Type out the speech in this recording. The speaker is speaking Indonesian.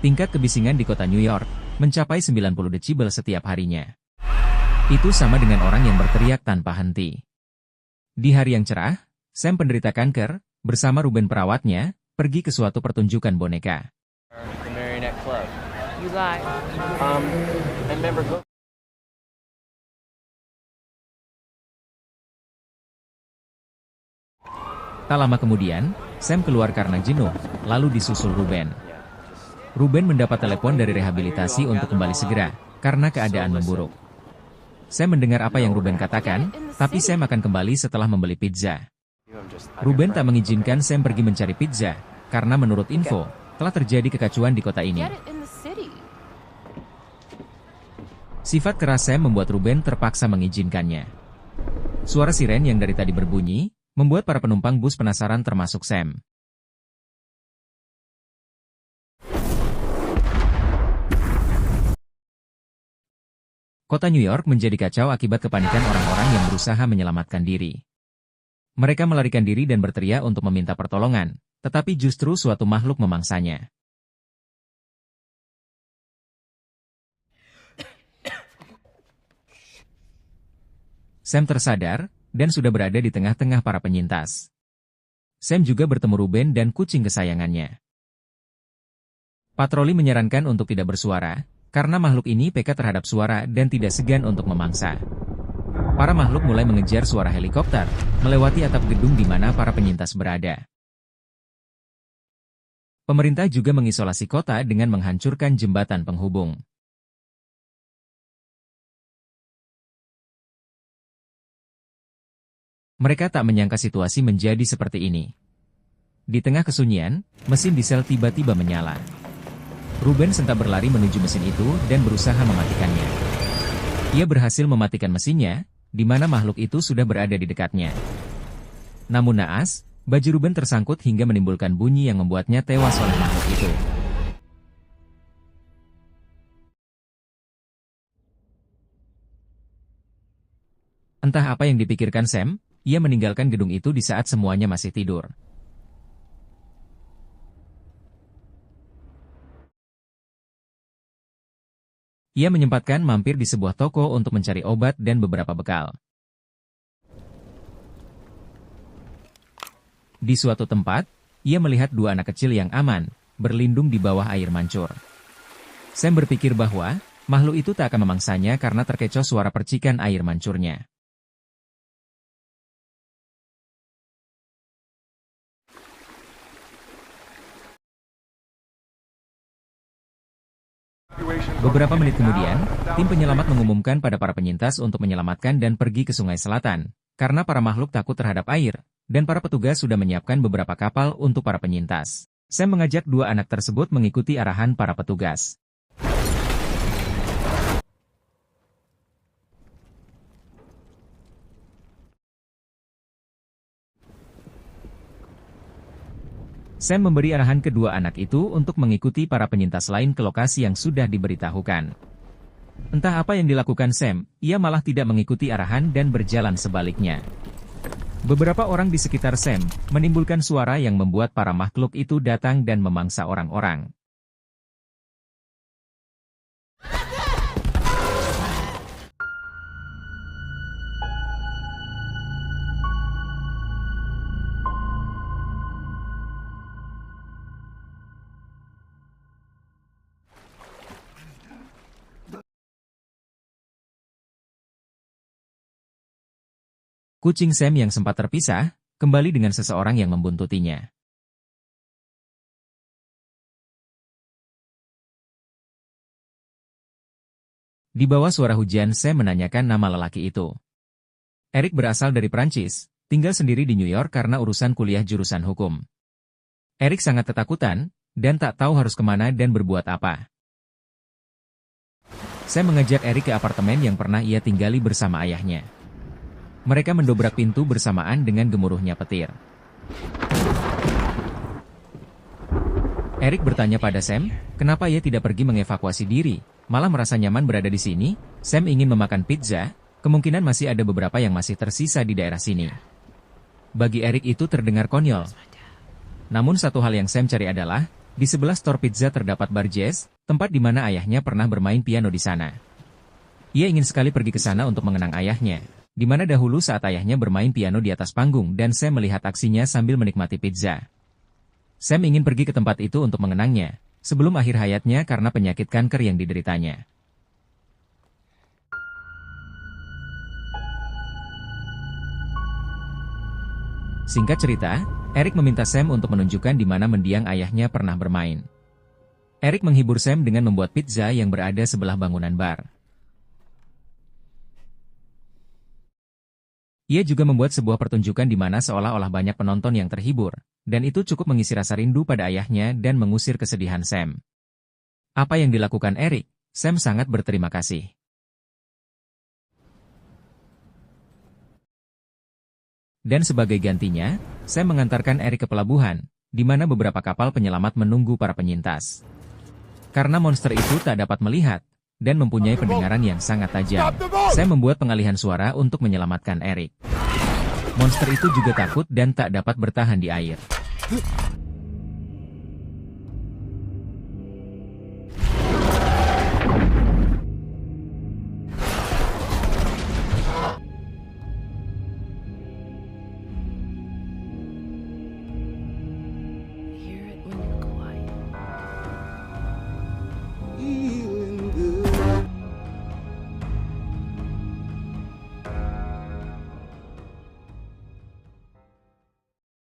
tingkat kebisingan di kota New York mencapai 90 desibel setiap harinya. Itu sama dengan orang yang berteriak tanpa henti. Di hari yang cerah, Sam penderita kanker, bersama Ruben perawatnya, pergi ke suatu pertunjukan boneka. The Marionette Club. You lie. I remember Tak lama kemudian, Sam keluar karena jenuh, lalu disusul Ruben. Ruben mendapat telepon dari rehabilitasi untuk kembali segera, karena keadaan memburuk. Sam mendengar apa yang Ruben katakan, tapi Sam akan kembali setelah membeli pizza. Ruben tak mengizinkan Sam pergi mencari pizza, karena menurut info, telah terjadi kekacauan di kota ini. Sifat keras Sam membuat Ruben terpaksa mengizinkannya. Suara siren yang dari tadi berbunyi, membuat para penumpang bus penasaran termasuk Sam. Kota New York menjadi kacau akibat kepanikan orang-orang yang berusaha menyelamatkan diri. Mereka melarikan diri dan berteriak untuk meminta pertolongan, tetapi justru suatu makhluk memangsanya. Sam tersadar, dan sudah berada di tengah-tengah para penyintas. Sam juga bertemu Ruben dan kucing kesayangannya. Patroli menyarankan untuk tidak bersuara, karena makhluk ini peka terhadap suara dan tidak segan untuk memangsa. Para makhluk mulai mengejar suara helikopter, melewati atap gedung di mana para penyintas berada. Pemerintah juga mengisolasi kota dengan menghancurkan jembatan penghubung. Mereka tak menyangka situasi menjadi seperti ini. Di tengah kesunyian, mesin diesel tiba-tiba menyala. Ruben sentak berlari menuju mesin itu dan berusaha mematikannya. Ia berhasil mematikan mesinnya, di mana makhluk itu sudah berada di dekatnya. Namun naas, baju Ruben tersangkut hingga menimbulkan bunyi yang membuatnya tewas oleh makhluk itu. Entah apa yang dipikirkan Sam, ia meninggalkan gedung itu di saat semuanya masih tidur. Ia menyempatkan mampir di sebuah toko untuk mencari obat dan beberapa bekal. Di suatu tempat, ia melihat dua anak kecil yang aman, berlindung di bawah air mancur. Sam berpikir bahwa, makhluk itu tak akan memangsanya karena terkecoh suara percikan air mancurnya. Beberapa menit kemudian, tim penyelamat mengumumkan pada para penyintas untuk menyelamatkan dan pergi ke sungai selatan, karena para makhluk takut terhadap air, dan para petugas sudah menyiapkan beberapa kapal untuk para penyintas. Sam mengajak dua anak tersebut mengikuti arahan para petugas. Sam memberi arahan kedua anak itu untuk mengikuti para penyintas lain ke lokasi yang sudah diberitahukan. Entah apa yang dilakukan Sam, ia malah tidak mengikuti arahan dan berjalan sebaliknya. Beberapa orang di sekitar Sam menimbulkan suara yang membuat para makhluk itu datang dan memangsa orang-orang. Kucing Sam yang sempat terpisah, kembali dengan seseorang yang membuntutinya. Di bawah suara hujan, Sam menanyakan nama lelaki itu. Eric berasal dari Prancis, tinggal sendiri di New York karena urusan kuliah jurusan hukum. Eric sangat ketakutan, dan tak tahu harus kemana dan berbuat apa. Sam mengajak Eric ke apartemen yang pernah ia tinggali bersama ayahnya. Mereka mendobrak pintu bersamaan dengan gemuruhnya petir. Eric bertanya pada Sam, kenapa ia tidak pergi mengevakuasi diri, malah merasa nyaman berada di sini. Sam ingin memakan pizza, kemungkinan masih ada beberapa yang masih tersisa di daerah sini. Bagi Eric itu terdengar konyol. Namun satu hal yang Sam cari adalah, Di sebelah store pizza terdapat bar jazz, tempat di mana ayahnya pernah bermain piano di sana. Ia ingin sekali pergi ke sana untuk mengenang ayahnya, di mana dahulu saat ayahnya bermain piano di atas panggung dan Sam melihat aksinya sambil menikmati pizza. Sam ingin pergi ke tempat itu untuk mengenangnya, sebelum akhir hayatnya karena penyakit kanker yang dideritanya. Singkat cerita, Eric meminta Sam untuk menunjukkan di mana mendiang ayahnya pernah bermain. Eric menghibur Sam dengan membuat pizza yang berada sebelah bangunan bar. Ia juga membuat sebuah pertunjukan di mana seolah-olah banyak penonton yang terhibur, dan itu cukup mengisi rasa rindu pada ayahnya dan mengusir kesedihan Sam. Apa yang dilakukan Eric, Sam sangat berterima kasih. Dan sebagai gantinya, Sam mengantarkan Eric ke pelabuhan, di mana beberapa kapal penyelamat menunggu para penyintas. Karena monster itu tak dapat melihat, dan mempunyai pendengaran yang sangat tajam, Sam membuat pengalihan suara untuk menyelamatkan Eric. Monster itu juga takut dan tak dapat bertahan di air.